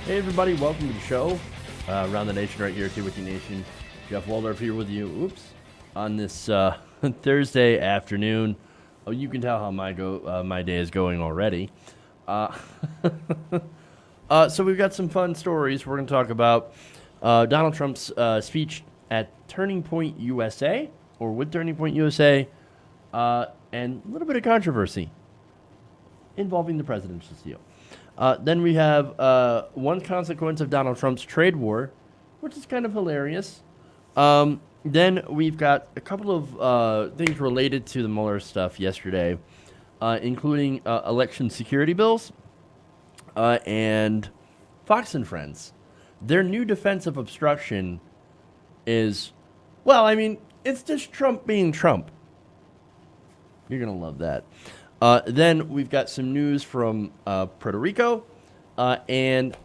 Hey everybody, welcome to the show. Around the nation right here at TYT Nation. Jeff Waldorf here with you. On this Thursday afternoon. Oh, you can tell how my day is going already. So we've got some fun stories. We're going to talk about Donald Trump's speech at Turning Point USA, or with Turning Point USA, and a little bit of controversy involving the presidential seal. Then we have one consequence of Donald Trump's trade war, which is kind of hilarious. Then we've got a couple of things related to the Mueller stuff yesterday, including election security bills and Fox and Friends. Their new defense of obstruction is, well, I mean, it's just Trump being Trump. You're going to love that. Then we've got some news from Puerto Rico and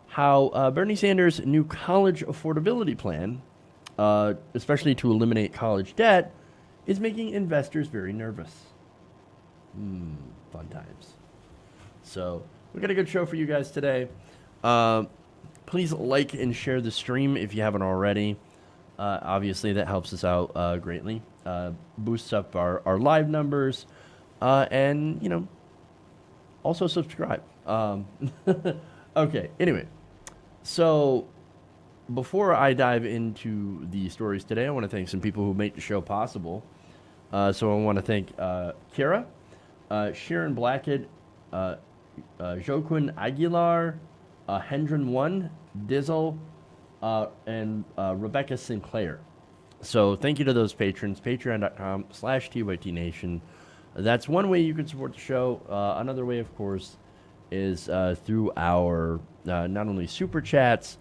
how Bernie Sanders' new college affordability plan, especially to eliminate college debt, is making investors very nervous. Fun times. So we got a good show for you guys today. Please like and share the stream if you haven't already. Obviously, that helps us out greatly. Boosts up our live numbers. And, you know, also subscribe. Okay, anyway. So, before I dive into the stories today, I want to thank some people who make the show possible. So, I want to thank Kira, Sharon Blackett, Joaquin Aguilar, Hendron1, Dizzle, and Rebecca Sinclair. So, thank you to those patrons. Patreon.com/TYTNation. That's one way you can support the show. Another way, of course, is through our not only super chats,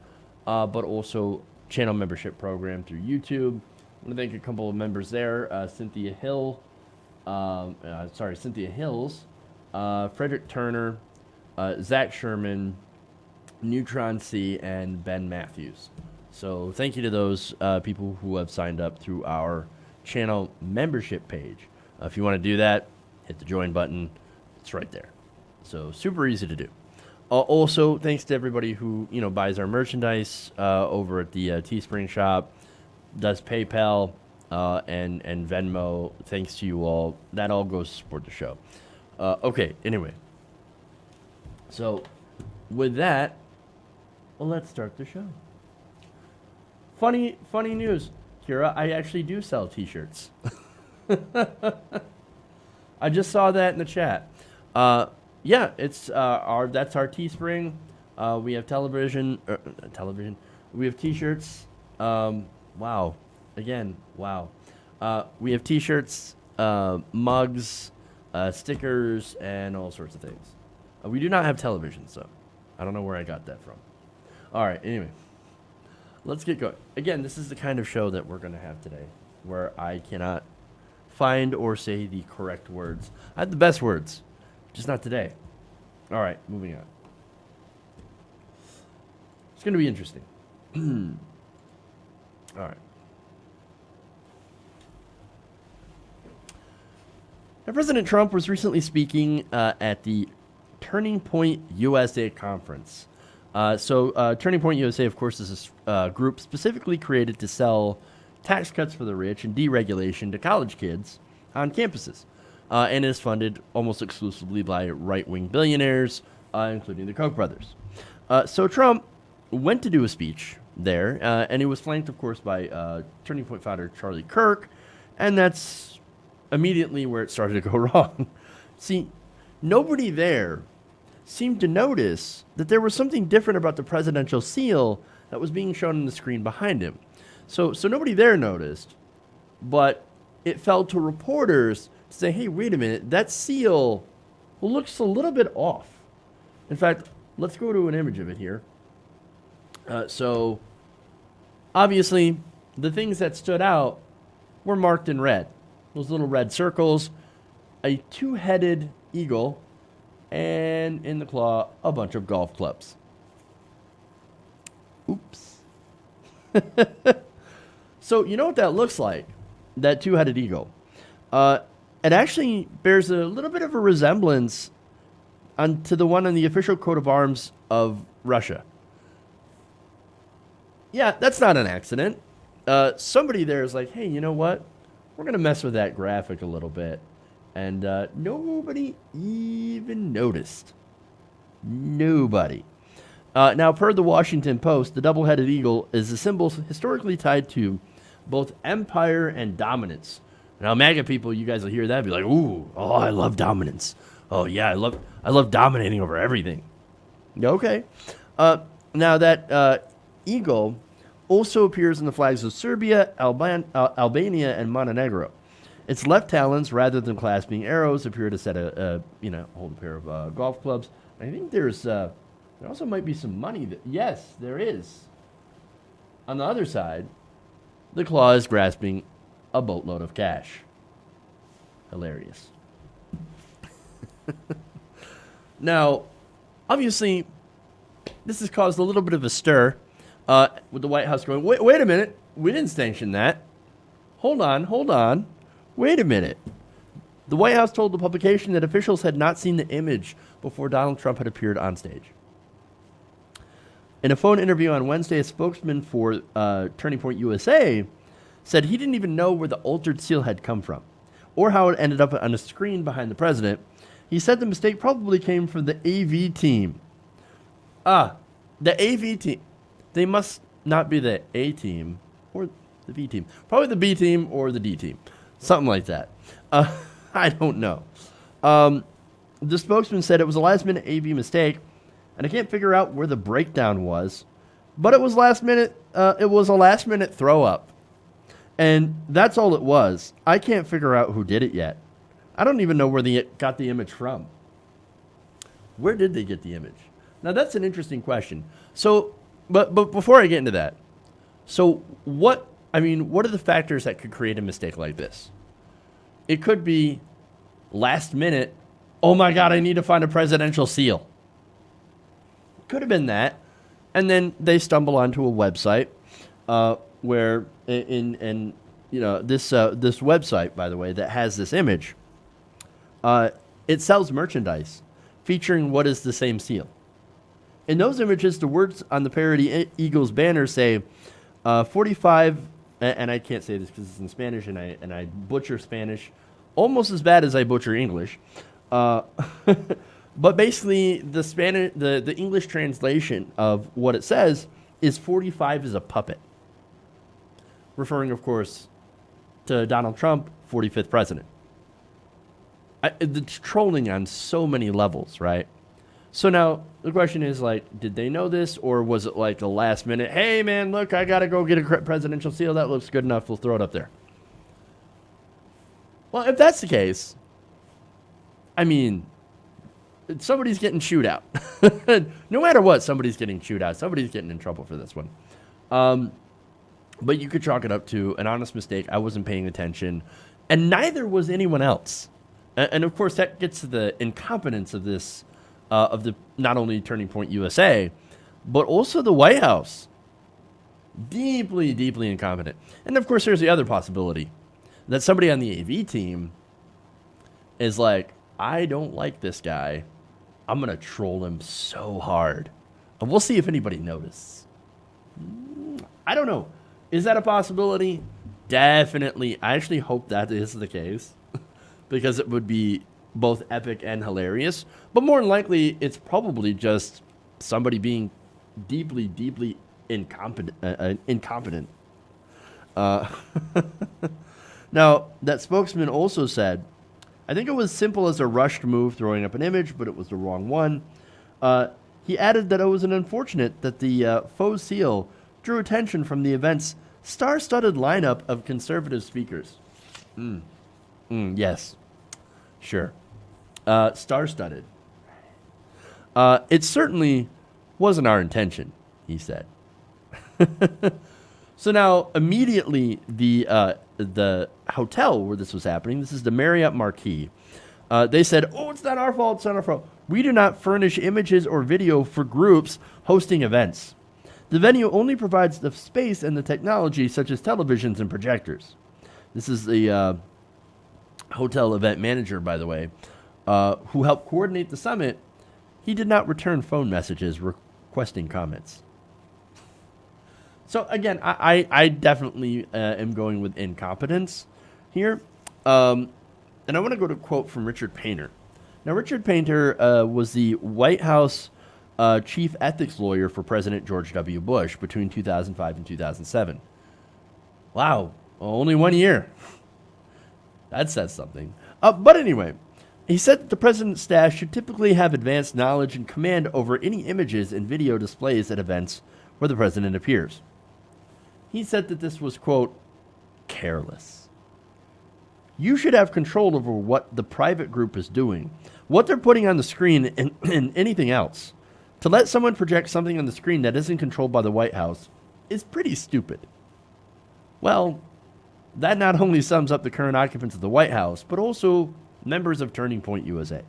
but also channel membership program through YouTube. I want to thank a couple of members there: Cynthia Hills, Frederick Turner, Zach Sherman, Neutron C, and Ben Matthews. So thank you to those people who have signed up through our channel membership page. If you want to do that, hit the join button. It's right there. So super easy to do. Also, thanks to everybody who buys our merchandise over at the Teespring shop, does PayPal and Venmo. Thanks to you all. That all goes to support the show. Okay. Anyway, so with that, well, let's start the show. Funny news, Kira. I actually do sell T-shirts. I just saw that in the chat. Yeah, it's that's our Teespring. We have television. We have T-shirts. Wow. Again, wow. We have T-shirts, mugs, stickers, and all sorts of things. We do not have televisions, though. I don't know where I got that from. All right. Anyway, let's get going. Again, this is the kind of show that we're going to have today, where I cannot find or say the correct words. I have the best words, just not today. All right, moving on. It's going to be interesting. All right. Now, President Trump was recently speaking at the Turning Point USA conference. Turning Point USA, of course, is a group specifically created to sell tax cuts for the rich and deregulation to college kids on campuses, and is funded almost exclusively by right-wing billionaires, including the Koch brothers. So Trump went to do a speech there, and he was flanked, of course, by Turning Point founder Charlie Kirk, and that's immediately where it started to go wrong. See, nobody there seemed to notice that there was something different about the presidential seal that was being shown on the screen behind him. So nobody there noticed, but it fell to reporters to say, hey, wait a minute, that seal looks a little bit off. In fact, let's go to an image of it here. So obviously, the things that stood out were marked in red. Those little red circles, a two-headed eagle, and in the claw, a bunch of golf clubs. Oops. So you know what that looks like, that two-headed eagle. It actually bears a little bit of a resemblance to the one on the official coat of arms of Russia. Yeah, that's not an accident. Somebody there is like, hey, you know what? We're going to mess with that graphic a little bit. And nobody even noticed. Nobody. Now, per the Washington Post, the double-headed eagle is a symbol historically tied to both empire and dominance. Now, MAGA people, you guys will hear that and be like, ooh, oh, I love dominance. Oh, yeah, I love dominating over everything. Okay. Now, that eagle also appears in the flags of Serbia, Albania, and Montenegro. Its left talons, rather than clasping arrows, appear to set hold a pair of golf clubs. I think there also might be some money. Yes, there is. On the other side, the claw is grasping a boatload of cash. Hilarious. Now, obviously, this has caused a little bit of a stir with the White House going, wait a minute, we didn't sanction that. Hold on. Wait a minute. The White House told the publication that officials had not seen the image before Donald Trump had appeared on stage. In a phone interview on Wednesday, a spokesman for Turning Point USA said he didn't even know where the altered seal had come from or how it ended up on a screen behind the president. He said the mistake probably came from the AV team. The AV team. They must not be the A team or the B team. Probably the B team or the D team. Something like that. I don't know. The spokesman said it was a last-minute AV mistake, and I can't figure out where the breakdown was, but it was last minute. It was a last-minute throw-up, and that's all it was. I can't figure out who did it yet. I don't even know where they got the image from. Where did they get the image? Now, that's an interesting question. So, but before I get into that, so what are the factors that could create a mistake like this? It could be last minute, oh my God, I need to find a presidential seal. Could have been that. And then they stumble onto a website where this website, by the way, that has this image, it sells merchandise featuring what is the same seal. In those images, the words on the parody Eagles banner say 45, and I can't say this because it's in Spanish, and I butcher Spanish almost as bad as I butcher English. But basically, the English translation of what it says is 45 is a puppet, referring, of course, to Donald Trump, 45th president. It's trolling on so many levels, right? So now the question is, did they know this, or was it like a last minute, hey man, look, I gotta go get a presidential seal, that looks good enough, we'll throw it up there? Well, if that's the case, somebody's getting chewed out. No matter what, somebody's getting chewed out. Somebody's getting in trouble for this one. But you could chalk it up to an honest mistake. I wasn't paying attention, and neither was anyone else. And of course, that gets to the incompetence of this, of the not only Turning Point USA, but also the White House. Deeply, deeply incompetent. And of course, there's the other possibility that somebody on the AV team is like, I don't like this guy. I'm going to troll him so hard. And we'll see if anybody notices. I don't know. Is that a possibility? Definitely. I actually hope that is the case because it would be both epic and hilarious. But more than likely, it's probably just somebody being deeply, deeply incompetent. Now, that spokesman also said, I think it was simple as a rushed move throwing up an image, but it was the wrong one. He added that it was unfortunate that the faux seal drew attention from the event's star-studded lineup of conservative speakers. Yes. Sure. Star-studded. It certainly wasn't our intention, he said. So now, immediately, the hotel where this was happening, this is the Marriott Marquis, they said, oh, it's not our fault, it's not our fault. We do not furnish images or video for groups hosting events. The venue only provides the space and the technology, such as televisions and projectors. This is the hotel event manager, by the way, who helped coordinate the summit. He did not return phone messages questing comments. So again, I definitely am going with incompetence here. And I want to go to a quote from Richard Painter. Now, Richard Painter was the White House chief ethics lawyer for President George W. Bush between 2005 and 2007. Wow, only 1 year. That says something. But anyway, he said that the president's staff should typically have advanced knowledge and command over any images and video displays at events where the president appears. He said that this was, quote, careless. You should have control over what the private group is doing, what they're putting on the screen, and anything else. To let someone project something on the screen that isn't controlled by the White House is pretty stupid. Well, that not only sums up the current occupants of the White House, but also members of Turning Point USA.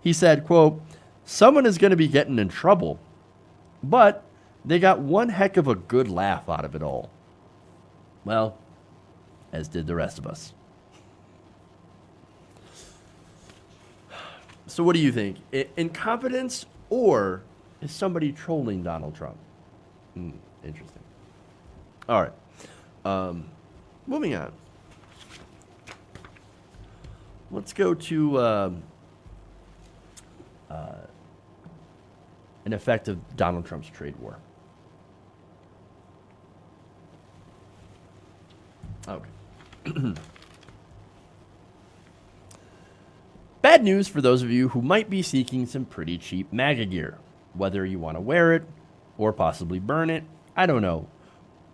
He said, quote, someone is going to be getting in trouble, but they got one heck of a good laugh out of it all. Well, as did the rest of us. So what do you think? Incompetence, or is somebody trolling Donald Trump? Interesting. All right. Moving on. Let's go to an effect of Donald Trump's trade war. Okay. Bad news for those of you who might be seeking some pretty cheap MAGA gear. Whether you want to wear it or possibly burn it, I don't know.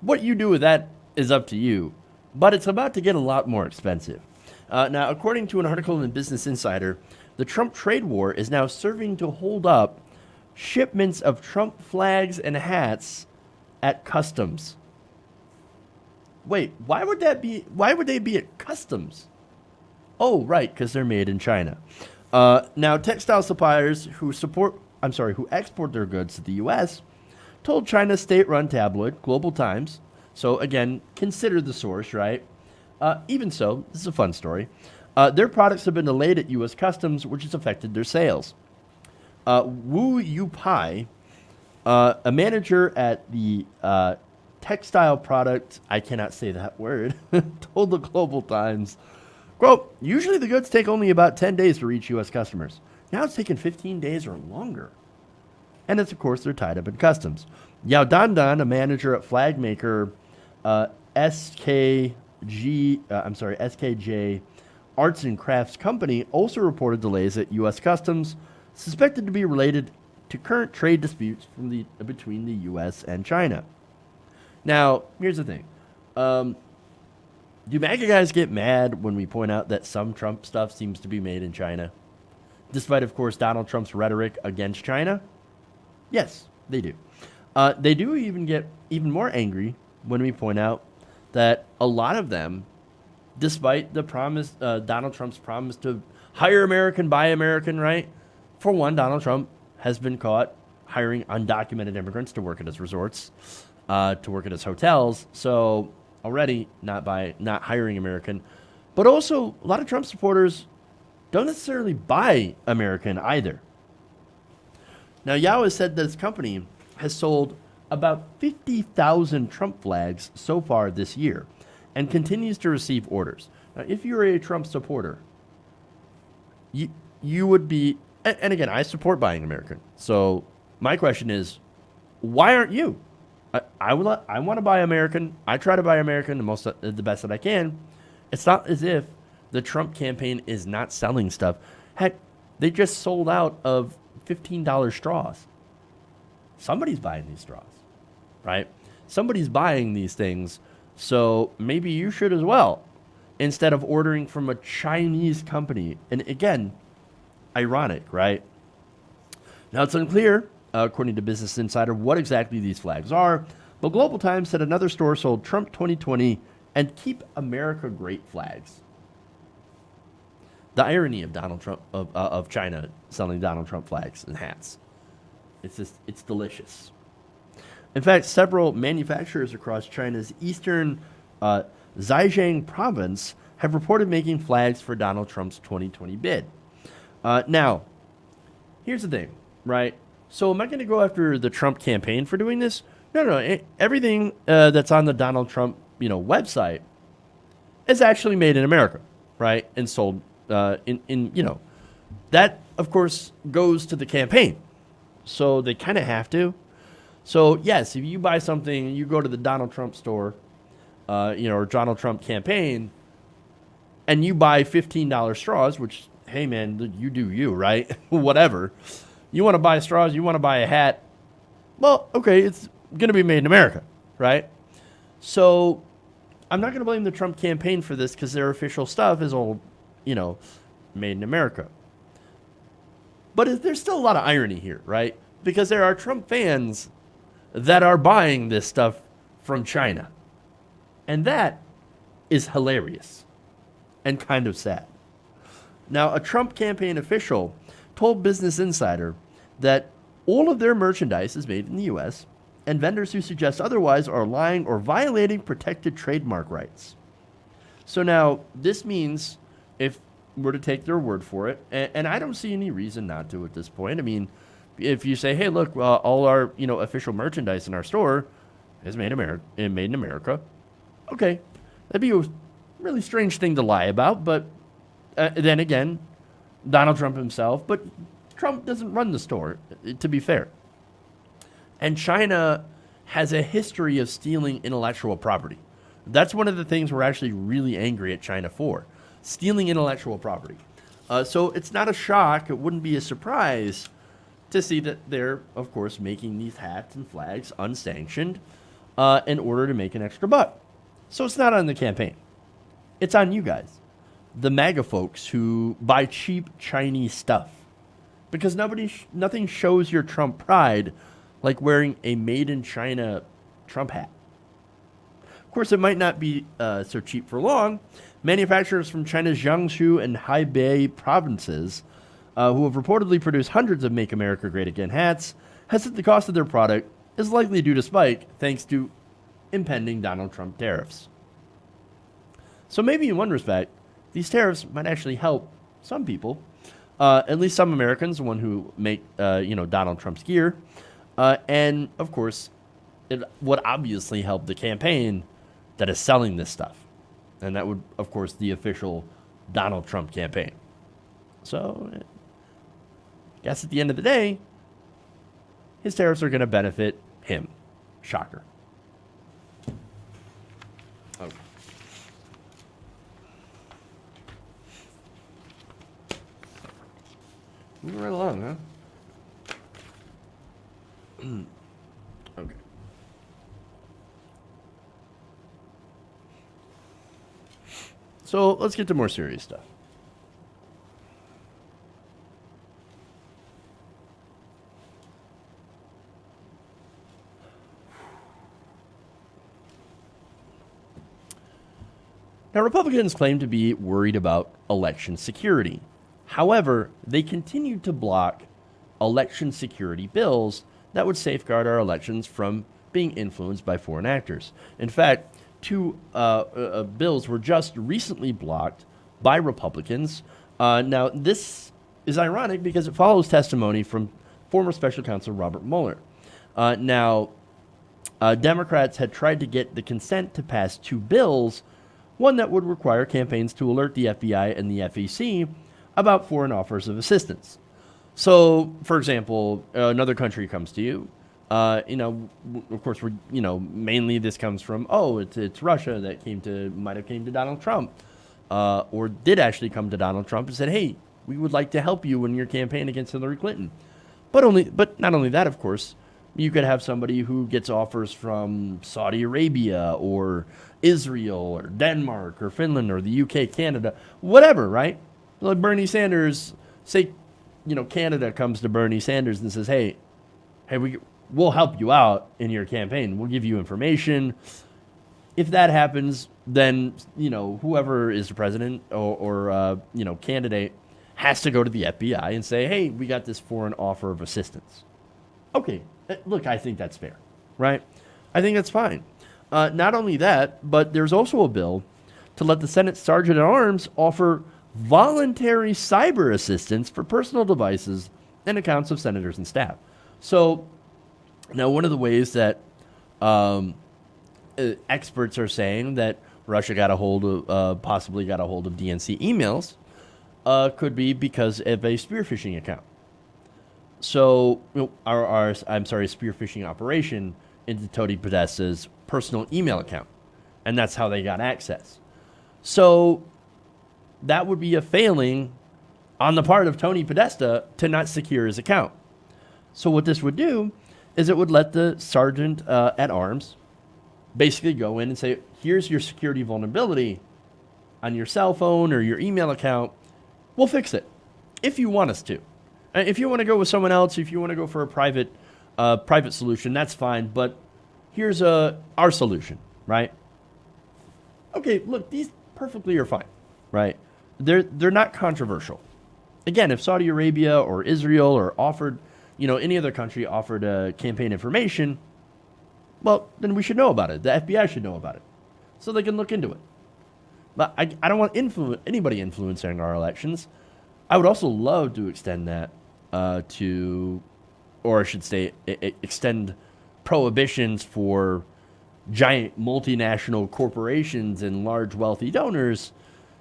What you do with that is up to you, but it's about to get a lot more expensive. Now, according to an article in Business Insider, the Trump trade war is now serving to hold up shipments of Trump flags and hats at customs. Wait, why would they be at customs? Oh, right, because they're made in China. Now, textile suppliers who export their goods to the U.S. told China's state-run tabloid, Global Times. So again, consider the source, right? Even so, this is a fun story. Their products have been delayed at U.S. Customs, which has affected their sales. Wu Yupai, a manager at the textile product, I cannot say that word, told the Global Times, quote, usually the goods take only about 10 days to reach U.S. customers. Now it's taking 15 days or longer. And it's, of course, they're tied up in customs. Yao Dandan, a manager at flag maker SKJ Arts and Crafts Company, also reported delays at U.S. Customs, suspected to be related to current trade disputes between the U.S. and China. Now, here's the thing. Do MAGA guys get mad when we point out that some Trump stuff seems to be made in China? Despite, of course, Donald Trump's rhetoric against China? Yes, they do. They do even get even more angry when we point out that a lot of them, despite the promise, Donald Trump's promise to hire American, buy American, right? For one, Donald Trump has been caught hiring undocumented immigrants to work at his resorts, to work at his hotels. So already not hiring American, but also a lot of Trump supporters don't necessarily buy American either. Now, Yao has said that his company has sold about 50,000 Trump flags so far this year and continues to receive orders. Now, if you're a Trump supporter, you would be, and again, I support buying American. So my question is, why aren't you? I want to buy American. I try to buy American the best that I can. It's not as if the Trump campaign is not selling stuff. Heck, they just sold out of $15 straws. Somebody's buying these straws, right? Somebody's buying these things, so maybe you should as well, instead of ordering from a Chinese company. And again, ironic, right? Now, it's unclear, according to Business Insider, what exactly these flags are, but Global Times said another store sold Trump 2020 and Keep America Great flags. The irony of Donald Trump, of China selling Donald Trump flags and hats. It's delicious. In fact, several manufacturers across China's eastern Zhejiang province have reported making flags for Donald Trump's 2020 bid. Now, here's the thing, right? So am I going to go after the Trump campaign for doing this? No, no. Everything that's on the Donald Trump, website is actually made in America, right? And sold in that, of course, goes to the campaign. So they kind of have to. So yes, if you buy something, you go to the Donald Trump store, or Donald Trump campaign, and you buy $15 straws, which, hey man, you do you, right? Whatever. You want to buy straws, you want to buy a hat. Well, okay, it's going to be made in America, right? So I'm not going to blame the Trump campaign for this because their official stuff is all, made in America. But there's still a lot of irony here, right? Because there are Trump fans that are buying this stuff from China. And that is hilarious and kind of sad. Now, a Trump campaign official told Business Insider that all of their merchandise is made in the U.S., and vendors who suggest otherwise are lying or violating protected trademark rights. So now, this means, if we're to take their word for it, and I don't see any reason not to at this point. I mean, if you say, hey, look, all our official merchandise in our store is made in America, okay, that'd be a really strange thing to lie about, but then again, Donald Trump himself, but Trump doesn't run the store, to be fair. And China has a history of stealing intellectual property. That's one of the things we're actually really angry at China for, stealing intellectual property. So it's not a shock, it wouldn't be a surprise to see that they're, of course, making these hats and flags unsanctioned in order to make an extra buck. So it's not on the campaign. It's on you guys, the MAGA folks who buy cheap Chinese stuff. Because nothing shows your Trump pride like wearing a made in China Trump hat. Of course, it might not be so cheap for long. Manufacturers from China's Jiangsu and Hebei provinces, who have reportedly produced hundreds of Make America Great Again hats, has said the cost of their product is likely due to spike thanks to impending Donald Trump tariffs. So maybe in one respect, these tariffs might actually help some people, at least some Americans, the one who make Donald Trump's gear, and of course, it would obviously help the campaign that is selling this stuff, and that would, of course, the official Donald Trump campaign. So, I guess at the end of the day, his tariffs are going to benefit him. Shocker. Okay. Moving right along, huh? Okay. So let's get to more serious stuff. Now, Republicans claim to be worried about election security. However, they continue to block election security bills that would safeguard our elections from being influenced by foreign actors. In fact, two bills were just recently blocked by Republicans. Now, this is ironic because it follows testimony from former special counsel Robert Mueller. Democrats had tried to get the consent to pass two bills, one that would require campaigns to alert the FBI and the FEC about foreign offers of assistance. So, for example, another country comes to you. Of course, mainly this comes from, it's Russia that might have came to Donald Trump, or did actually come to Donald Trump and said, hey, we would like to help you in your campaign against Hillary Clinton. But not only that, of course, you could have somebody who gets offers from Saudi Arabia or Israel or Denmark or Finland or the UK, Canada, whatever, right? Like Bernie Sanders, say, Canada comes to Bernie Sanders and says, hey, we'll help you out in your campaign. We'll give you information. If that happens, then, whoever is the president or candidate has to go to the FBI and say, hey, we got this foreign offer of assistance. Okay, look, I think that's fair, right? I think that's fine. Not only that, but there's also a bill to let the Senate Sergeant at Arms offer voluntary cyber assistance for personal devices and accounts of senators and staff. So now one of the ways that experts are saying that Russia got a hold of, possibly got a hold of DNC emails, could be because of a spear phishing account. So, I'm sorry, spear phishing operation into Tony Podesta's personal email account, and that's how they got access. So, that would be a failing on the part of Tony Podesta to not secure his account. So, what this would do is it would let the sergeant at arms basically go in and say, here's your security vulnerability on your cell phone or your email account. We'll fix it if you want us to. If you want to go with someone else, if you want to go for a private solution, that's fine. But here's our solution, right? Okay, look, these perfectly are fine, right? They're not controversial. Again, if Saudi Arabia or Israel or offered, any other country offered campaign information, well, then we should know about it. The FBI should know about it, so they can look into it. But I don't want anybody influencing our elections. I would also love to extend that to, or I should say, extend prohibitions for giant multinational corporations and large wealthy donors.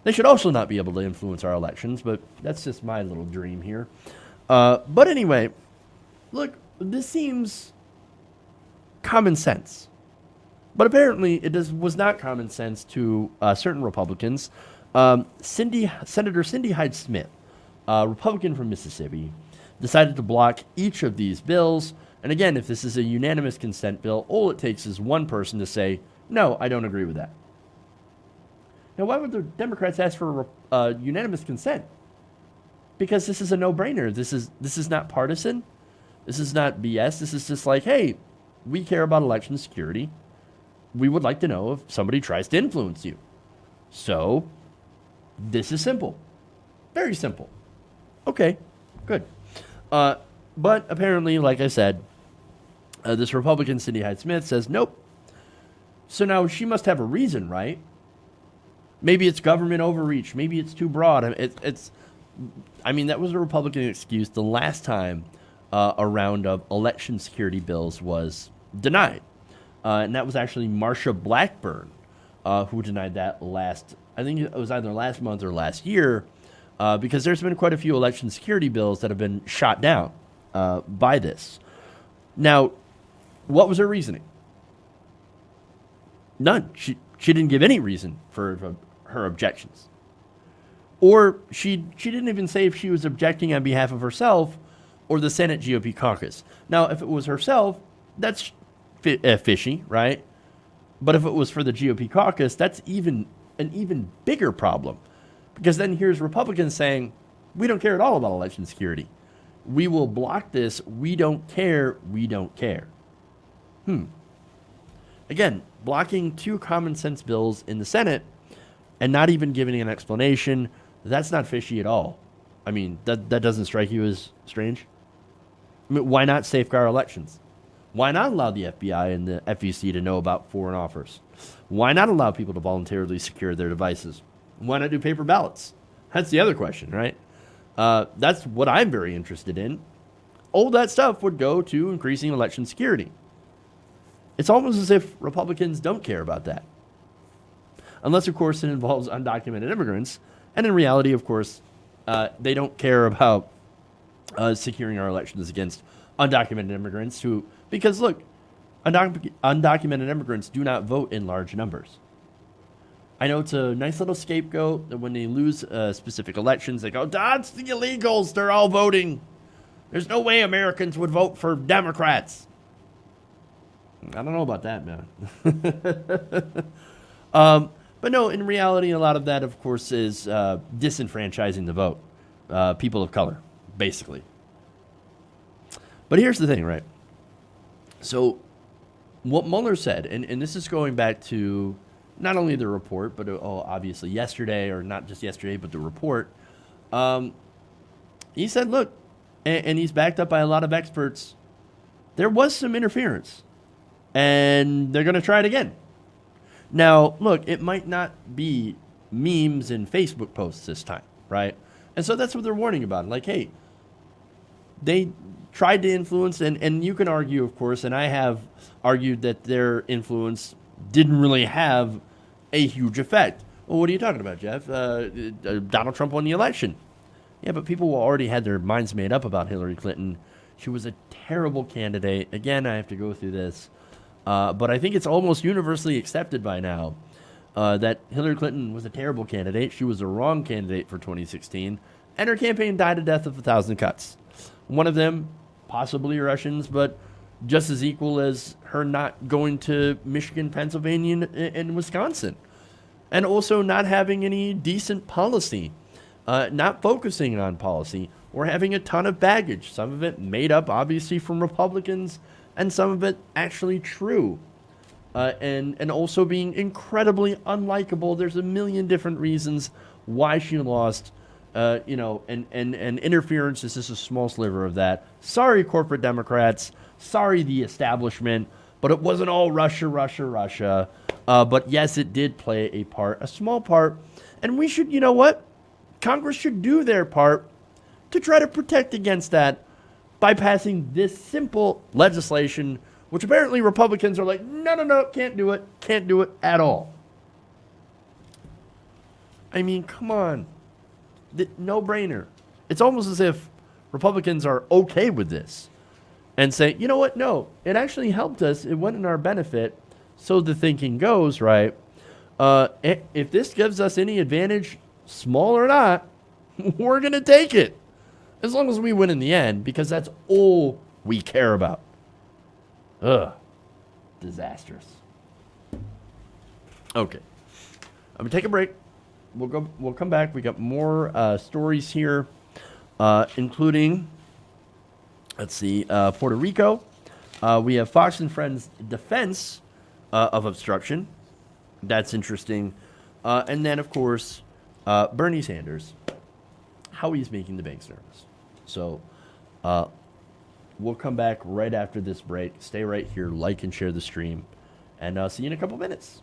They should also not be able to influence our elections, but that's just my little dream here. But anyway, look, this seems common sense. But apparently it was not common sense to certain Republicans. Senator Cindy Hyde-Smith, a Republican from Mississippi, decided to block each of these bills. And again, if this is a unanimous consent bill, all it takes is one person to say, no, I don't agree with that. Now, why would the Democrats ask for unanimous consent? Because this is a no-brainer. This is not partisan. This is not BS. This is just like, hey, we care about election security. We would like to know if somebody tries to influence you. So, this is simple. Very simple. Okay, good. But apparently, like I said, this Republican, Cindy Hyde-Smith, says nope. So now she must have a reason, right? Maybe it's government overreach. Maybe it's too broad. I mean, that was a Republican excuse the last time a round of election security bills was denied. And that was actually Marsha Blackburn who denied that I think it was either last month or last year, because there's been quite a few election security bills that have been shot down by this. Now, what was her reasoning? None. She didn't give any reason for her objections. Or she didn't even say if she was objecting on behalf of herself or the Senate GOP caucus. Now, if it was herself, that's fishy, right? But if it was for the GOP caucus, that's an even bigger problem. Because then here's Republicans saying, we don't care at all about election security. We will block this. We don't care. We don't care. Again, blocking two common sense bills in the Senate and not even giving an explanation, that's not fishy at all. I mean, that doesn't strike you as strange? I mean, why not safeguard elections? Why not allow the FBI and the FEC to know about foreign offers? Why not allow people to voluntarily secure their devices? Why not do paper ballots? That's the other question, right? That's what I'm very interested in. All that stuff would go to increasing election security. It's almost as if Republicans don't care about that. Unless, of course, it involves undocumented immigrants. And in reality, of course, they don't care about securing our elections against undocumented immigrants because look, undocumented immigrants do not vote in large numbers. I know it's a nice little scapegoat that when they lose specific elections, they go, that's the illegals, they're all voting. There's no way Americans would vote for Democrats. I don't know about that, man. But no, in reality, a lot of that, of course, is disenfranchising the vote. People of color, basically. But here's the thing, right? So what Mueller said, and this is going back to not only the report, but obviously yesterday, or not just yesterday, but the report. He said, look, and he's backed up by a lot of experts, there was some interference. And they're going to try it again. Now, look, it might not be memes and Facebook posts this time, right? And so that's what they're warning about. Like, hey, they tried to influence, and you can argue, of course, and I have argued that their influence didn't really have a huge effect. Well, what are you talking about, Jeff? Donald Trump won the election. Yeah, but people already had their minds made up about Hillary Clinton. She was a terrible candidate. Again, I have to go through this. But I think it's almost universally accepted by now that Hillary Clinton was a terrible candidate. She was a wrong candidate for 2016, and her campaign died a death of 1,000 cuts. One of them, possibly Russians, but just as equal as her not going to Michigan, Pennsylvania, and Wisconsin, and also not having any decent policy, not focusing on policy, or having a ton of baggage. Some of it made up, obviously, from Republicans, and some of it actually true. And also being incredibly unlikable. There's a million different reasons why she lost. And interference is just a small sliver of that. Sorry, corporate Democrats. Sorry, the establishment. But it wasn't all Russia, Russia, Russia. But yes, it did play a part, a small part. And we should, you know what? Congress should do their part to try to protect against that by passing this simple legislation, which apparently Republicans are like, no, no, no, can't do it at all. I mean, come on. No brainer. It's almost as if Republicans are okay with this and say, you know what? No, it actually helped us. It went in our benefit. So the thinking goes, right? If this gives us any advantage, small or not, we're going to take it. As long as we win in the end, because that's all we care about. Ugh. Disastrous. Okay. I'm going to take a break. We'll come back. We got more stories here, including, let's see, Puerto Rico. We have Fox and Friends defense of obstruction. That's interesting. And then, of course, Bernie Sanders, how he's making the banks nervous. So we'll come back right after this break. Stay right here, like and share the stream, and see you in a couple minutes.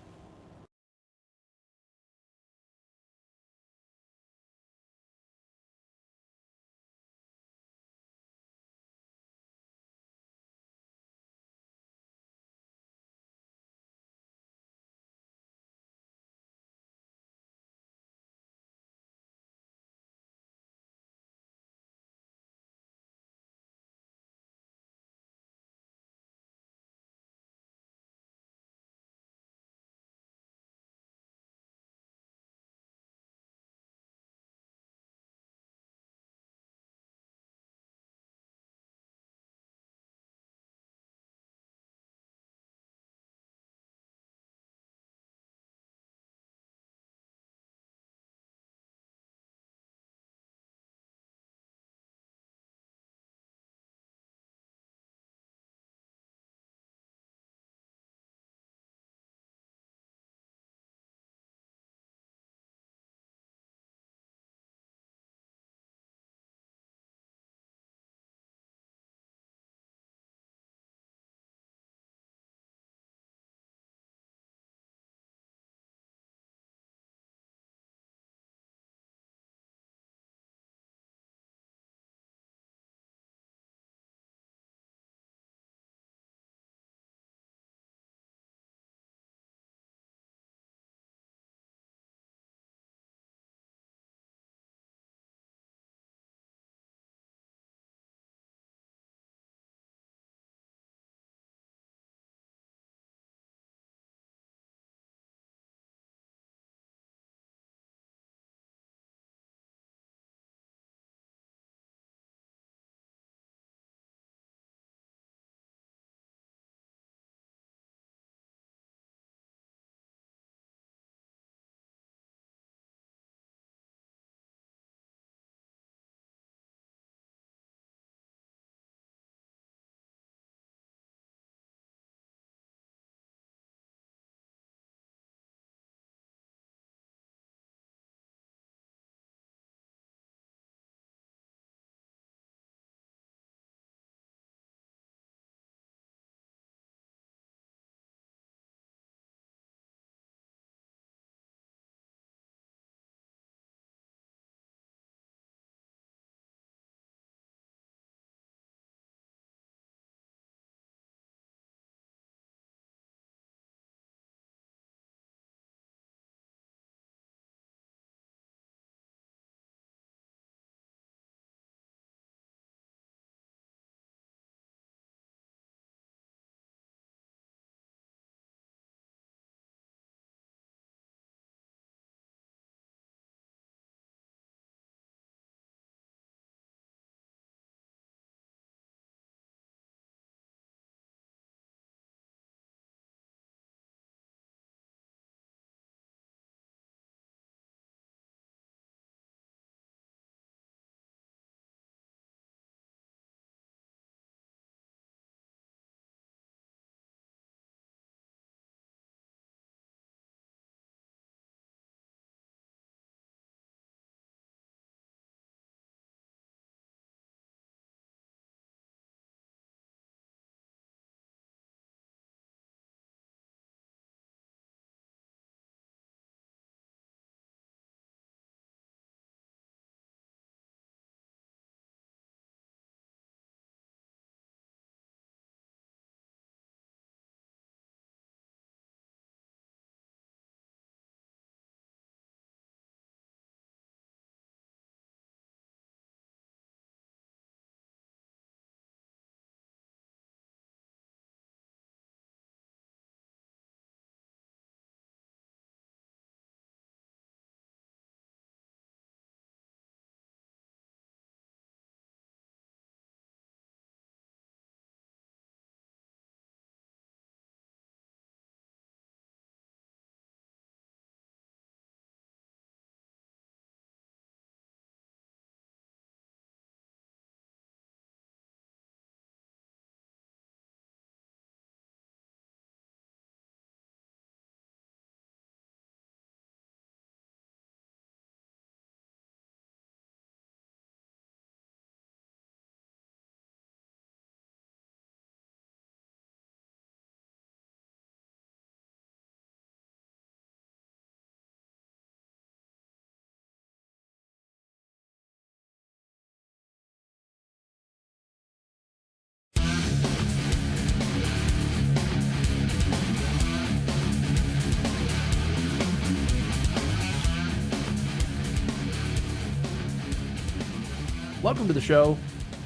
welcome to the show,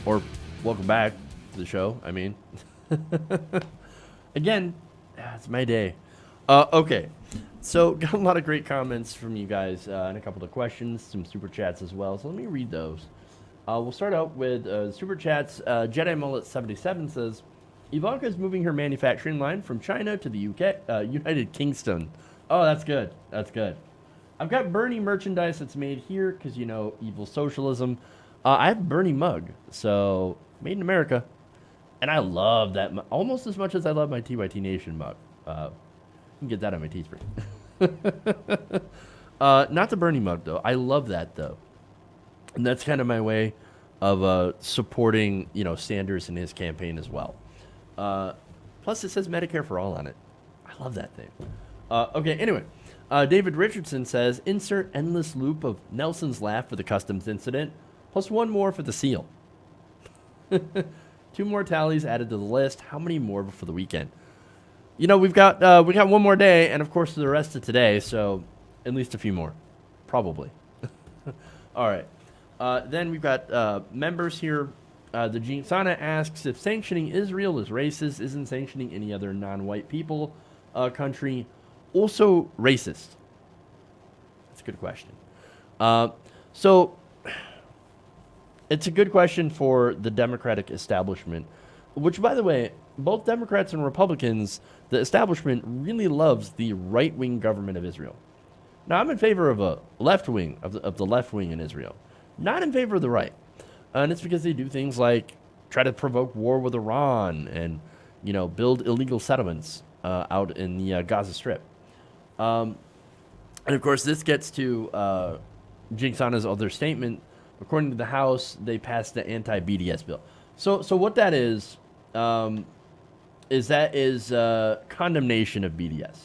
or welcome back to the show, I mean. Again, it's my day. Okay, so got a lot of great comments from you guys and a couple of questions, some super chats as well, so let me read those. We'll start out with super chats. Jedi Mullet 77 says, Ivanka is moving her manufacturing line from China to the UK, United Kingston. Oh, that's good. That's good. I've got Bernie merchandise that's made here because, you know, evil socialism. I have a Bernie mug, so made in America. And I love that almost as much as I love my TYT Nation mug. You can get that on my Teespring. Not the Bernie mug, though. I love that, though. And that's kind of my way of supporting, you know, Sanders and his campaign as well. Plus, it says Medicare for all on it. I love that thing. Okay, anyway. David Richardson says, insert endless loop of Nelson's laugh for the customs incident, plus one more for the seal. 2 more tallies added to the list. How many more before the weekend? You know, we got one more day, and of course the rest of today, so at least a few more. Probably. All right. Then we've got members here. The Gene Sana asks, if sanctioning Israel is racist, isn't sanctioning any other non-white people country also racist? That's a good question. So it's a good question for the Democratic establishment, which, by the way, both Democrats and Republicans, the establishment really loves the right-wing government of Israel. Now, I'm in favor of a left wing, of the left wing in Israel, not in favor of the right. And it's because they do things like try to provoke war with Iran and, you know, build illegal settlements out in the Gaza Strip. And, of course, this gets to Jingsana's other statement. According to the House, they passed the anti-BDS bill. So what that is condemnation of BDS.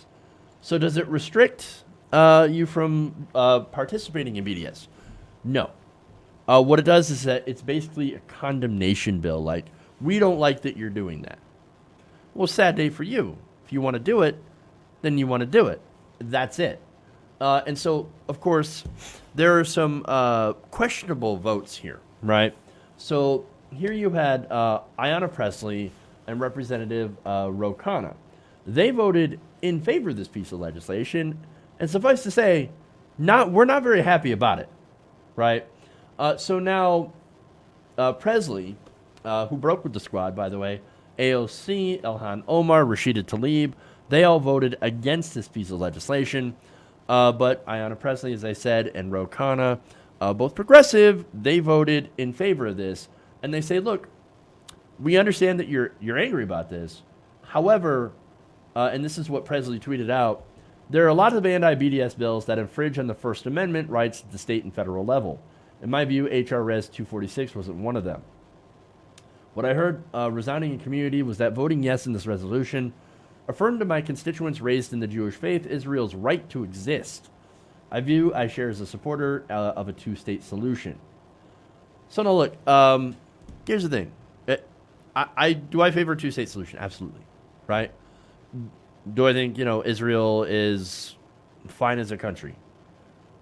So does it restrict you from participating in BDS? No. What it does is that it's basically a condemnation bill. Like, we don't like that you're doing that. Well, sad day for you. If you want to do it, then you want to do it. That's it. And so, of course, there are some questionable votes here, right? So here you had Ayanna Pressley and Representative Ro Khanna. They voted in favor of this piece of legislation, and suffice to say, we're not very happy about it, right? So now Pressley, who broke with the squad, by the way, AOC, Ilhan Omar, Rashida Tlaib, they all voted against this piece of legislation. But Ayanna Pressley, as I said, and Ro Khanna, both progressive, they voted in favor of this. And they say, look, we understand that you're angry about this. However, and this is what Pressley tweeted out, there are a lot of anti-BDS bills that infringe on the First Amendment rights at the state and federal level. In my view, H.R. Res. 246 wasn't one of them. What I heard resounding in community was that voting yes in this resolution affirmed to my constituents raised in the Jewish faith Israel's right to exist. I share as a supporter of a 2-state solution. So now look, here's the thing. Do I favor a 2-state solution? Absolutely. Right? Do I think, you know, Israel is fine as a country?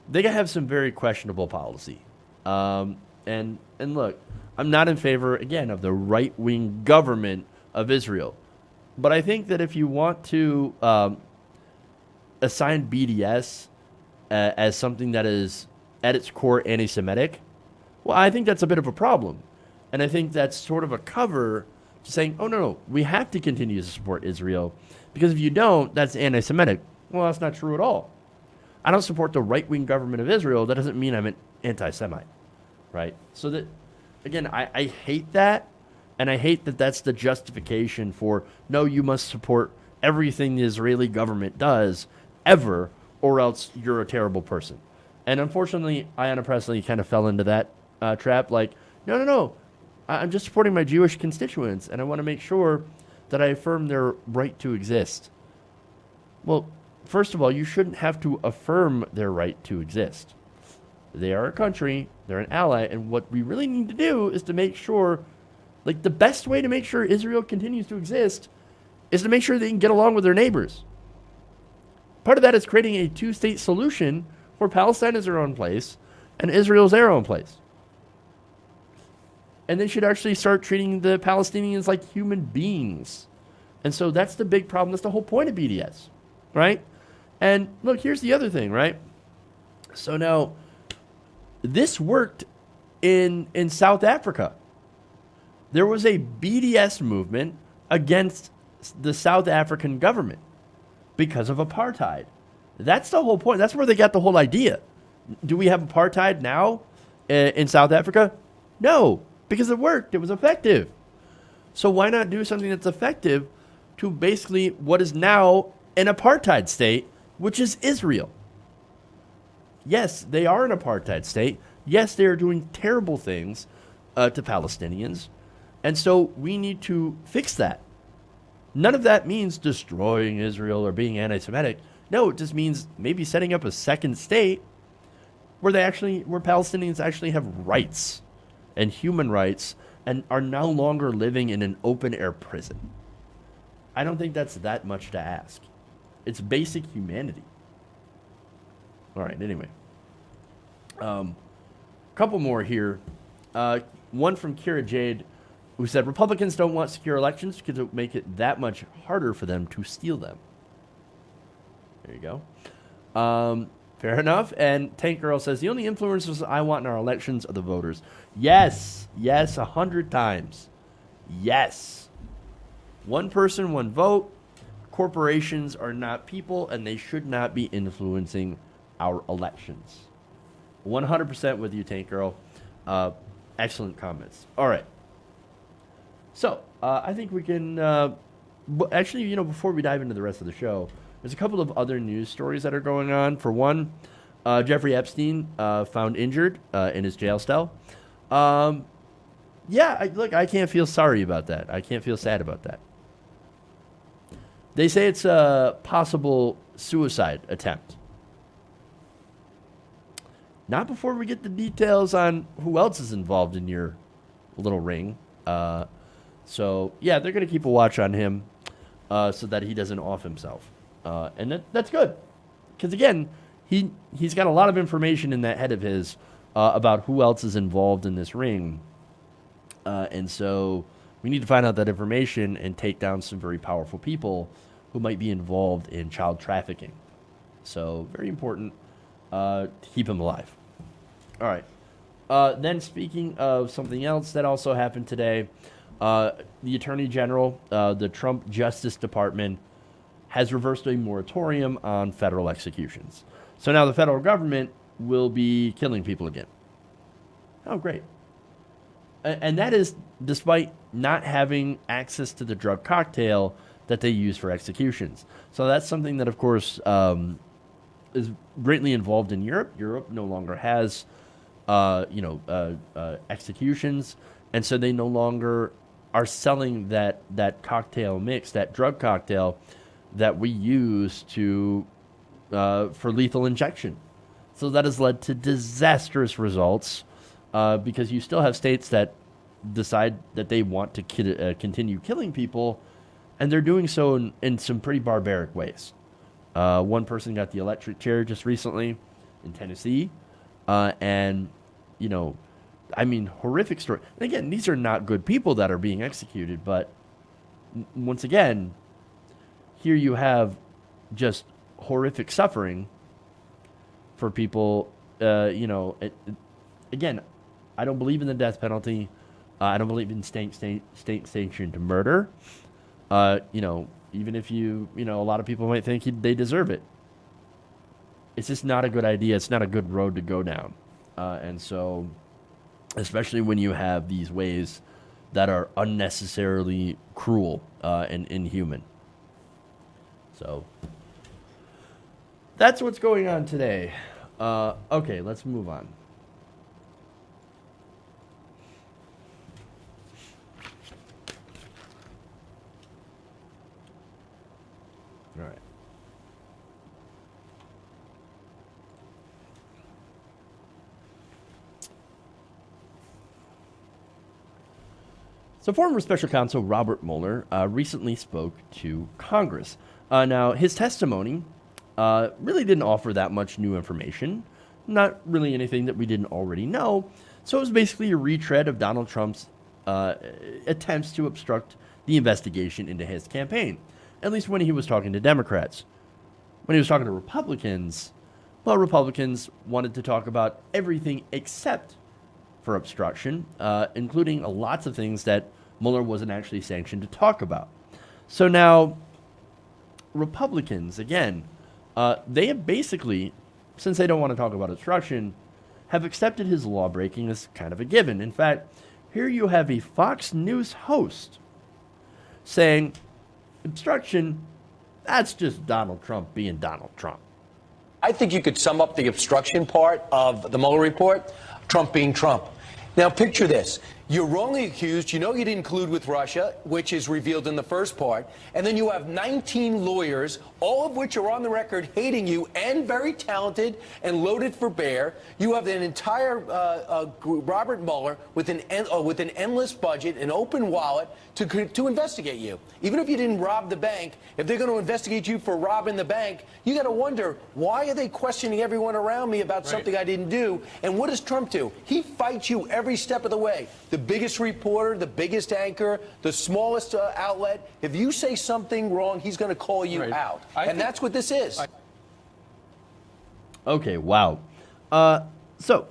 They have some very questionable policy. And look, I'm not in favor, again, of the right-wing government of Israel. But I think that if you want to assign BDS as something that is at its core anti-Semitic, well, I think that's a bit of a problem. And I think that's sort of a cover to saying, oh, no, we have to continue to support Israel. Because if you don't, that's anti-Semitic. Well, that's not true at all. I don't support the right-wing government of Israel. That doesn't mean I'm an anti-Semite, right? So that, again, I hate that. And I hate that that's the justification for, no, you must support everything the Israeli government does ever, or else you're a terrible person. And unfortunately, Ayanna Pressley kind of fell into that trap. Like, no, I'm just supporting my Jewish constituents, and I want to make sure that I affirm their right to exist. Well, first of all, you shouldn't have to affirm their right to exist. They are a country, they're an ally, and what we really need to do is to make sure, like, the best way to make sure Israel continues to exist is to make sure they can get along with their neighbors. Part of that is creating a 2-state solution where Palestine is their own place and Israel is their own place. And they should actually start treating the Palestinians like human beings. And so that's the big problem. That's the whole point of BDS, right? And look, here's the other thing, right? So now, this worked in South Africa. There was a BDS movement against the South African government because of apartheid. That's the whole point. That's where they got the whole idea. Do we have apartheid now in South Africa? No, because it worked. It was effective. So why not do something that's effective to basically what is now an apartheid state, which is Israel? Yes, they are an apartheid state. Yes, they are doing terrible things to Palestinians. And so we need to fix that. None of that means destroying Israel or being anti-Semitic. No, it just means maybe setting up a second state where Palestinians actually have rights and human rights and are no longer living in an open air prison. I don't think that's that much to ask. It's basic humanity. All right, anyway. Couple more here. One from Kira Jade, who said Republicans don't want secure elections because it would make it that much harder for them to steal them. There you go. Fair enough. And Tank Girl says the only influencers I want in our elections are the voters. Yes, 100 times. Yes. One person, one vote. Corporations are not people, and they should not be influencing our elections. 100% with you, Tank Girl. Excellent comments. All right. So, I think we can... actually, before we dive into the rest of the show, there's a couple of other news stories that are going on. For one, Jeffrey Epstein found injured in his jail cell. I can't feel sorry about that. I can't feel sad about that. They say it's a possible suicide attempt. Not before we get the details on who else is involved in your little ring. They're going to keep a watch on him so that he doesn't off himself. And that's good. Because, again, he's got a lot of information in that head of his about who else is involved in this ring. And so we need to find out that information and take down some very powerful people who might be involved in child trafficking. So very important to keep him alive. All right. Then speaking of something else that also happened today, the Attorney General, the Trump Justice Department, has reversed a moratorium on federal executions. So now the federal government will be killing people again. Oh, great. And that is despite not having access to the drug cocktail that they use for executions. So that's something that, of course, is greatly involved in Europe. Europe no longer has, executions. And so they no longer are selling that cocktail mix, that drug cocktail that we use for lethal injection. So that has led to disastrous results because you still have states that decide that they want to continue killing people, and they're doing so in some pretty barbaric ways. One person got the electric chair just recently in Tennessee, horrific story. And again, these are not good people that are being executed, but once again, here you have just horrific suffering for people. Again, I don't believe in the death penalty. I don't believe in state-sanctioned murder. Even if a lot of people might think they deserve it. It's just not a good idea. It's not a good road to go down. And so, especially when you have these ways that are unnecessarily cruel and inhuman. So, that's what's going on today. Okay, let's move on. All right. So former special counsel Robert Mueller recently spoke to Congress. Now, his testimony really didn't offer that much new information, not really anything that we didn't already know. So it was basically a retread of Donald Trump's attempts to obstruct the investigation into his campaign, at least when he was talking to Democrats. When he was talking to Republicans, well, Republicans wanted to talk about everything except for obstruction, including lots of things that Mueller wasn't actually sanctioned to talk about. So now, Republicans, again, they have basically, since they don't want to talk about obstruction, have accepted his law breaking as kind of a given. In fact, here you have a Fox News host saying obstruction, that's just Donald Trump being Donald Trump. I think you could sum up the obstruction part of the Mueller report, Trump being Trump. Now, picture this. You're wrongly accused. You know you didn't collude with Russia, which is revealed in the first part. And then you have 19 lawyers, all of which are on the record hating you and very talented and loaded for bear. You have an entire Robert Mueller with an endless budget, an open wallet to investigate you. Even if you didn't rob the bank, if they're going to investigate you for robbing the bank, you got to wonder, why are they questioning everyone around me about something I didn't do? And what does Trump do? He fights you every step of the way. The biggest reporter, the biggest anchor, the smallest outlet. If you say something wrong, he's going to call you out. And that's what this is. Okay, wow. So,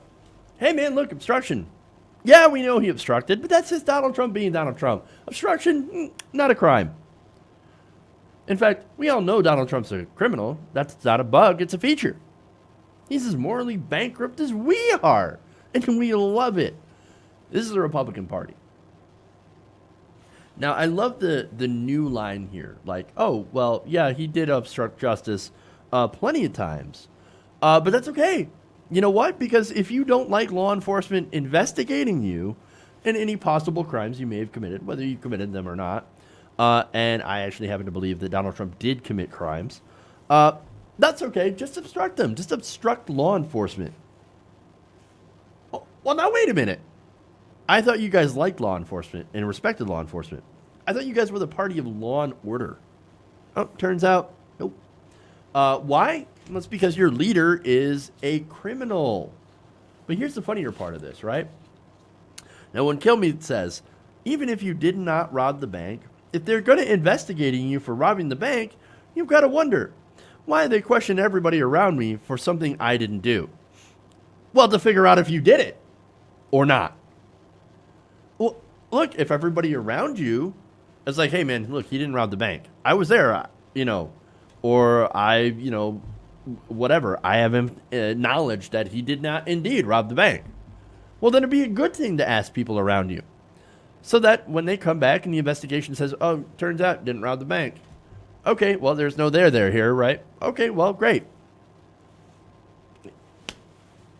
hey man, look, obstruction. Yeah, we know he obstructed, but that's just Donald Trump being Donald Trump. Obstruction, not a crime. In fact, we all know Donald Trump's a criminal. That's not a bug, it's a feature. He's as morally bankrupt as we are, and we love it. This is the Republican Party. Now, I love the new line here. Like, oh, well, yeah, he did obstruct justice plenty of times. But that's okay. You know what? Because if you don't like law enforcement investigating you and any possible crimes you may have committed, whether you committed them or not, and I actually happen to believe that Donald Trump did commit crimes, that's okay. Just obstruct them. Just obstruct law enforcement. Oh, well, now, wait a minute. I thought you guys liked law enforcement and respected law enforcement. I thought you guys were the party of law and order. Oh, turns out, nope. Why? Well, it's because your leader is a criminal. But here's the funnier part of this, right? Now, when Kilmeade says, even if you did not rob the bank, if they're going to investigating you for robbing the bank, you've got to wonder, why they question everybody around me for something I didn't do? Well, to figure out if you did it or not. Well, look, if everybody around you is like, hey, man, look, he didn't rob the bank. I was there, or I, whatever. I have knowledge that he did not indeed rob the bank. Well, then it'd be a good thing to ask people around you. So that when they come back and the investigation says, oh, turns out didn't rob the bank. Okay, well, there's no there here, right? Okay, well, great.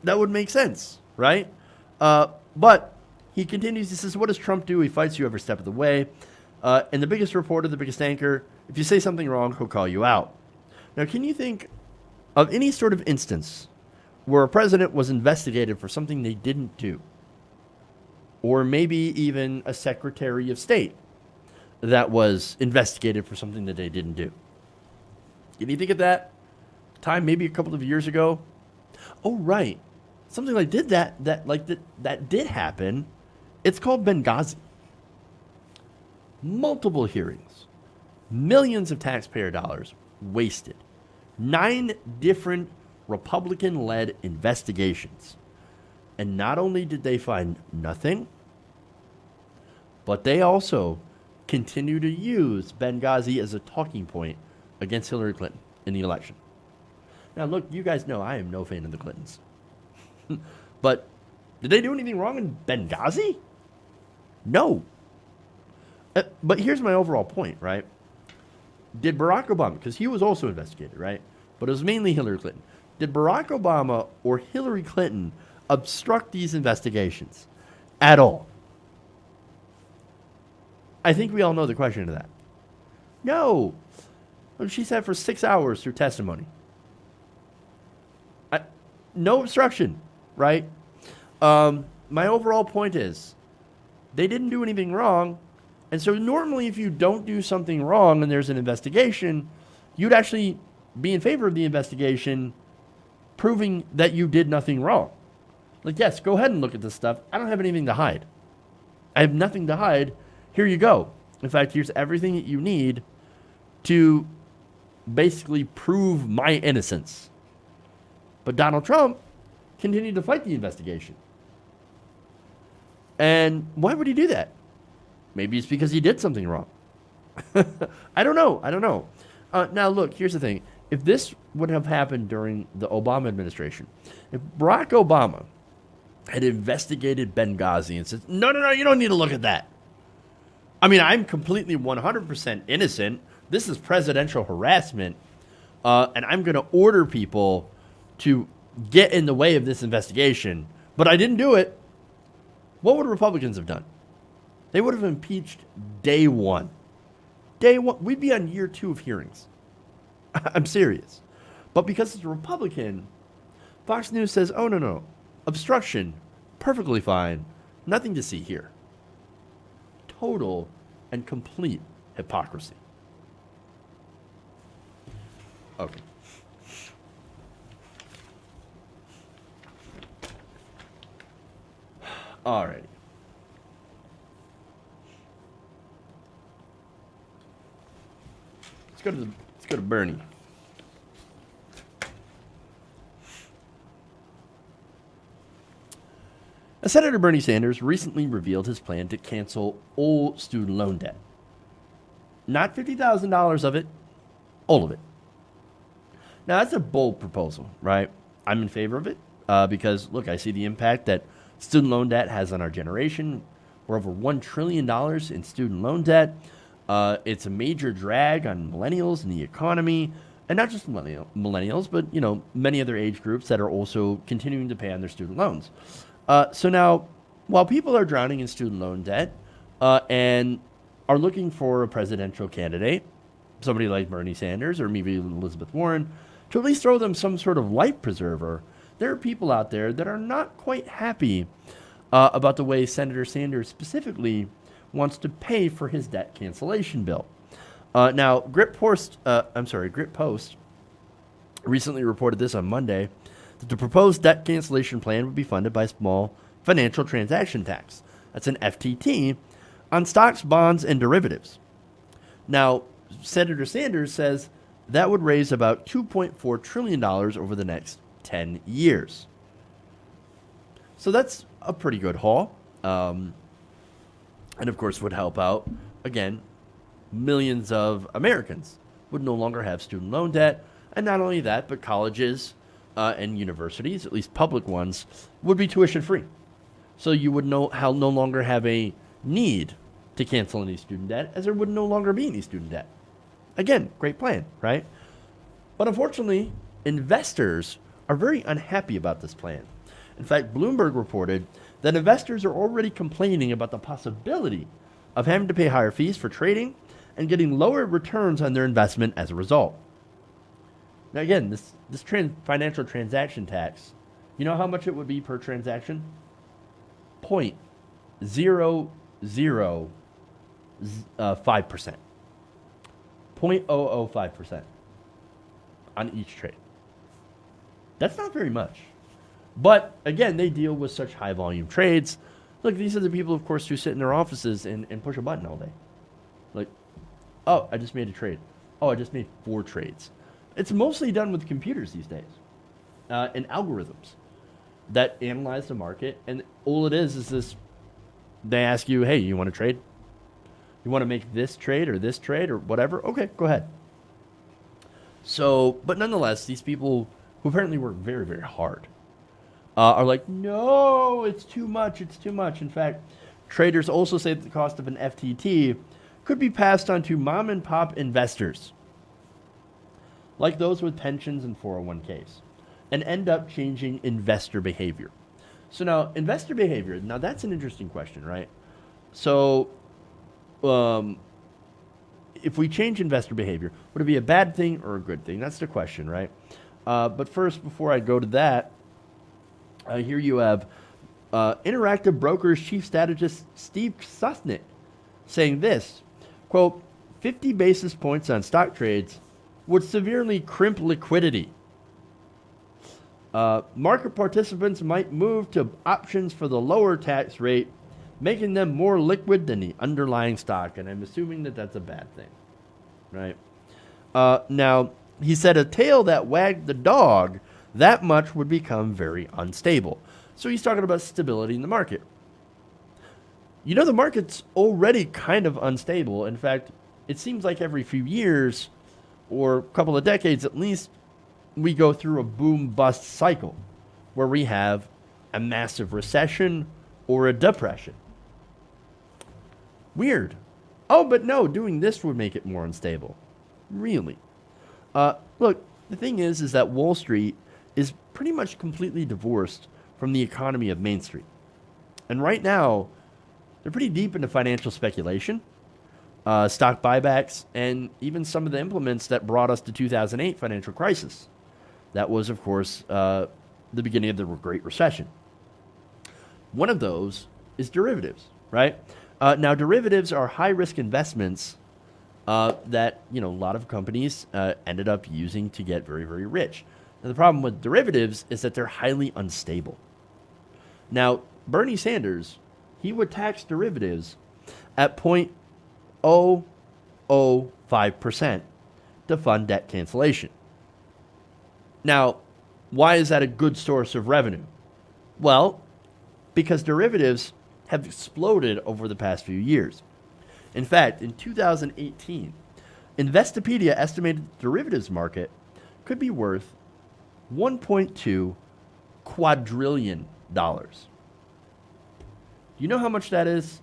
That would make sense, right? But he continues, he says, what does Trump do? He fights you every step of the way. And the biggest reporter, the biggest anchor, if you say something wrong, he'll call you out. Now, can you think of any sort of instance where a president was investigated for something they didn't do? Or maybe even a secretary of state that was investigated for something that they didn't do? Can you think of that time, maybe a couple of years ago? Oh, right. Something like that did happen. It's called Benghazi. Multiple hearings, millions of taxpayer dollars wasted, 9 different Republican-led investigations. And not only did they find nothing, but they also continue to use Benghazi as a talking point against Hillary Clinton in the election. Now, look, you guys know I am no fan of the Clintons. But did they do anything wrong in Benghazi? No. But here's my overall point, right? Did Barack Obama, because he was also investigated, right? But it was mainly Hillary Clinton. Did Barack Obama or Hillary Clinton obstruct these investigations at all? I think we all know the question to that. No. She sat for 6 hours through testimony. No obstruction, right? My overall point is they didn't do anything wrong. And so normally if you don't do something wrong and there's an investigation, you'd actually be in favor of the investigation, proving that you did nothing wrong. Like, yes, go ahead and look at this stuff. I don't have anything to hide. I have nothing to hide. Here you go. In fact, here's everything that you need to basically prove my innocence. But Donald Trump continued to fight the investigation. And why would he do that? Maybe it's because he did something wrong. I don't know. Now, look, here's the thing. If this would have happened during the Obama administration, if Barack Obama had investigated Benghazi and said, no, you don't need to look at that. I mean, I'm completely 100% innocent. This is presidential harassment. And I'm going to order people to get in the way of this investigation. But I didn't do it. What would Republicans have done? They would have impeached day one. Day one. We'd be on year 2 of hearings. I'm serious. But because it's a Republican, Fox News says, oh, no. Obstruction, perfectly fine. Nothing to see here. Total and complete hypocrisy. Okay. Alrighty. Let's go to Bernie. Senator Bernie Sanders recently revealed his plan to cancel all student loan debt. Not $50,000 of it, all of it. Now, that's a bold proposal, right? I'm in favor of it because, look, I see the impact that student loan debt has on our generation. We're over $1 trillion in student loan debt. It's a major drag on millennials and the economy, and not just millennials, but, many other age groups that are also continuing to pay on their student loans. So now, while people are drowning in student loan debt and are looking for a presidential candidate, somebody like Bernie Sanders or maybe Elizabeth Warren, to at least throw them some sort of life preserver, there are people out there that are not quite happy about the way Senator Sanders specifically wants to pay for his debt cancellation bill. Now, Grit Post recently reported this on Monday, that the proposed debt cancellation plan would be funded by a small financial transaction tax. That's an FTT on stocks, bonds, and derivatives. Now, Senator Sanders says that would raise about $2.4 trillion over the next 10 years. So that's a pretty good haul. And of course would help out, again, millions of Americans would no longer have student loan debt. And not only that, but colleges and universities, at least public ones, would be tuition free. So you would no longer have a need to cancel any student debt, as there would no longer be any student debt. Again, great plan, right? But unfortunately, investors are very unhappy about this plan. In fact, Bloomberg reported that investors are already complaining about the possibility of having to pay higher fees for trading and getting lower returns on their investment as a result. Now again, this financial transaction tax, you know how much it would be per transaction? 0.005%. 0.005% on each trade. That's not very much. But again, they deal with such high volume trades. Look, these are the people, of course, who sit in their offices and push a button all day. Like, oh, I just made a trade. Oh, I just made 4 trades. It's mostly done with computers these days and algorithms that analyze the market. And all it is this, they ask you, hey, you want to trade? You want to make this trade or whatever? Okay, go ahead. So, but nonetheless, these people who apparently work very, very hard are like, no, it's too much. In fact, traders also say that the cost of an FTT could be passed on to mom and pop investors, like those with pensions and 401ks, and end up changing investor behavior. So now, investor behavior, now that's an interesting question, right? So, if we change investor behavior, would it be a bad thing or a good thing? That's the question, right? But first, before I go to that, here you have Interactive Brokers chief strategist Steve Susnick saying this, quote, 50 basis points on stock trades would severely crimp liquidity. Market participants might move to options for the lower tax rate making them more liquid than the underlying stock. And I'm assuming that that's a bad thing, right? Now, he said a tail that wagged the dog that much would become very unstable. So he's talking about stability in the market. You know, the market's already kind of unstable. In fact, it seems like every few years or a couple of decades at least, we go through a boom-bust cycle where we have a massive recession or a depression. Weird. Oh, but no, doing this would make it more unstable. Really? Look, the thing is that Wall Street is pretty much completely divorced from the economy of Main Street. And right now, they're pretty deep into financial speculation, stock buybacks, and even some of the implements that brought us to 2008 financial crisis. That was, of course, the beginning of the Great Recession. One of those is derivatives, right? Now, derivatives are high-risk investments that, you know, a lot of companies ended up using to get very, very rich. Now, the problem with derivatives is that they're highly unstable. Now, Bernie Sanders, he would tax derivatives at 0.005% to fund debt cancellation. Now, why is that a good source of revenue? Well, because derivatives have exploded over the past few years. In fact, in 2018, Investopedia estimated the derivatives market could be worth $1.2 quadrillion. Do you know how much that is?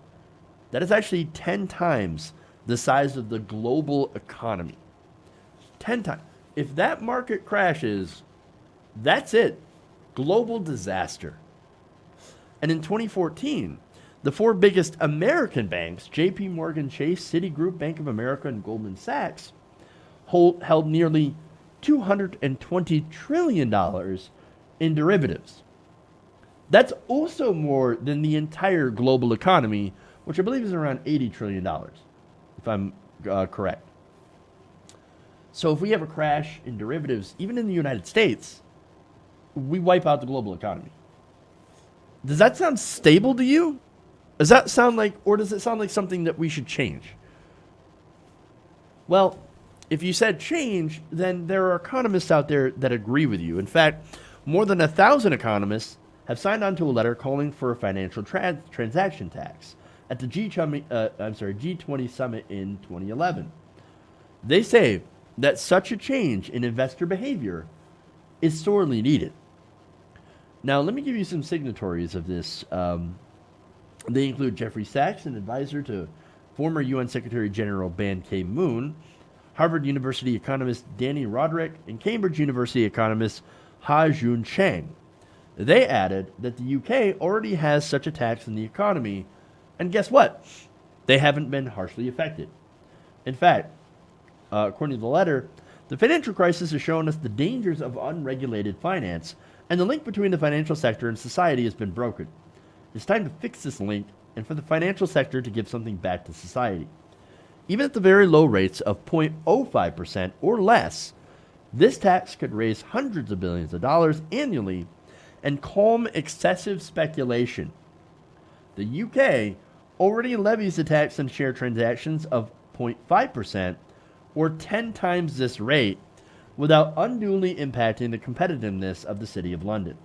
That is actually 10 times the size of the global economy. 10 times. If that market crashes, that's it. Global disaster. And in 2014, the four biggest American banks, JP Morgan Chase, Citigroup, Bank of America, and Goldman Sachs, held nearly $220 trillion in derivatives. That's also more than the entire global economy, which I believe is around $80 trillion, if I'm correct. So if we have a crash in derivatives, even in the United States, we wipe out the global economy. Does that sound stable to you? Does that sound like, or does it sound like something that we should change? Well, if you said change, then there are economists out there that agree with you. In fact, more than 1,000 economists have signed on to a letter calling for a financial transaction tax at the G20 summit in 2011. They say that such a change in investor behavior is sorely needed. Now, let me give you some signatories of this. They include Jeffrey Sachs, an advisor to former UN Secretary General Ban Ki-moon, Harvard University economist Danny Roderick, and Cambridge University economist Ha-Jun Chang. They added that the UK already has such a tax in the economy, and guess what? They haven't been harshly affected. In fact, according to the letter, the financial crisis has shown us the dangers of unregulated finance, and the link between the financial sector and society has been broken. It's time to fix this link and for the financial sector to give something back to society. Even at the very low rates of 0.05% or less, this tax could raise hundreds of billions of dollars annually and calm excessive speculation. The UK already levies a tax on share transactions of 0.5% or 10 times this rate without unduly impacting the competitiveness of the City of London.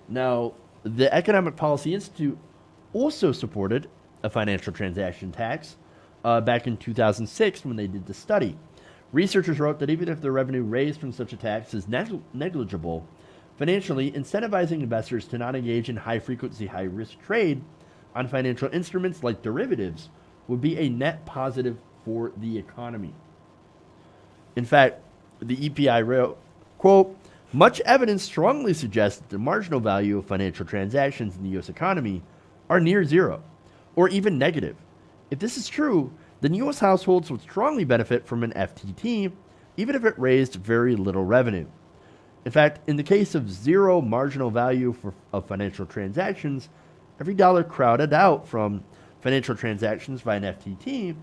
Now, the Economic Policy Institute also supported a financial transaction tax back in 2006 when they did the study. Researchers wrote that even if the revenue raised from such a tax is negligible, financially incentivizing investors to not engage in high-frequency, high-risk trade on financial instruments like derivatives would be a net positive for the economy. In fact, the EPI wrote, quote, much evidence strongly suggests that the marginal value of financial transactions in the U.S. economy are near zero, or even negative. If this is true, then U.S. households would strongly benefit from an FTT, even if it raised very little revenue. In fact, in the case of zero marginal value of financial transactions, every dollar crowded out from financial transactions by an FTT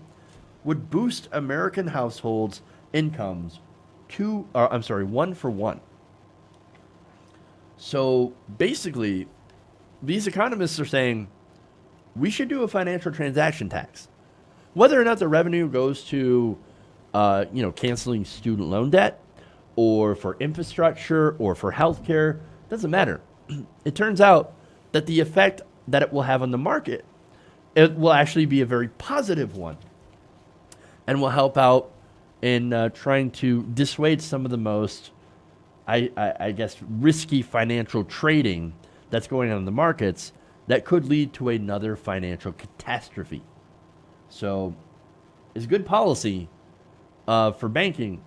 would boost American households' incomes 1 for 1. So basically, these economists are saying we should do a financial transaction tax. Whether or not the revenue goes to, canceling student loan debt or for infrastructure or for healthcare, doesn't matter. It turns out that the effect that it will have on the market, it will actually be a very positive one and will help out in trying to dissuade some of the most, I guess, risky financial trading that's going on in the markets that could lead to another financial catastrophe. So it's good policy for banking.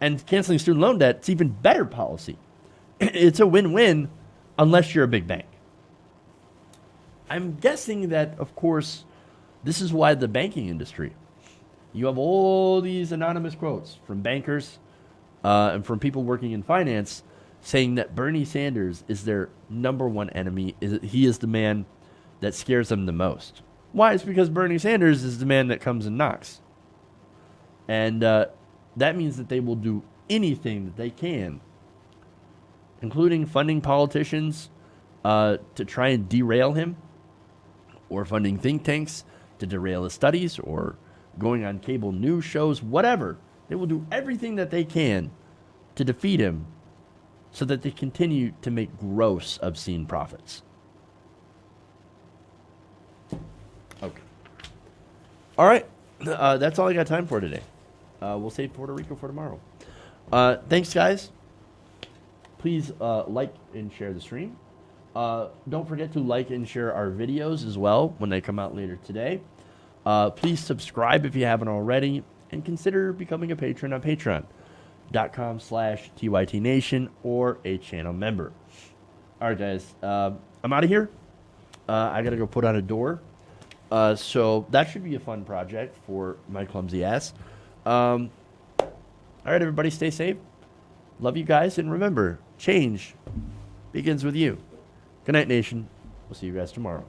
And canceling student loan debt, it's even better policy. It's a win-win unless you're a big bank. I'm guessing that, of course, this is why the banking industry, you have all these anonymous quotes from bankers and from people working in finance saying that Bernie Sanders is their number one enemy. He is the man that scares them the most. Why? It's because Bernie Sanders is the man that comes and knocks. And that means that they will do anything that they can, including funding politicians to try and derail him, or funding think tanks to derail his studies, or going on cable news shows, whatever. They will do everything that they can to defeat him so that they continue to make gross, obscene profits. Okay. All right. That's all I got time for today. We'll save Puerto Rico for tomorrow. Thanks, guys. Please like and share the stream. Don't forget to like and share our videos as well when they come out later today. Please subscribe if you haven't already, and consider becoming a patron on patreon.com/TYTNation or a channel member. All right, guys. I'm out of here. I got to go put on a door. So that should be a fun project for my clumsy ass. All right, everybody, stay safe. Love you guys. And remember, change begins with you. Good night, nation. We'll see you guys tomorrow.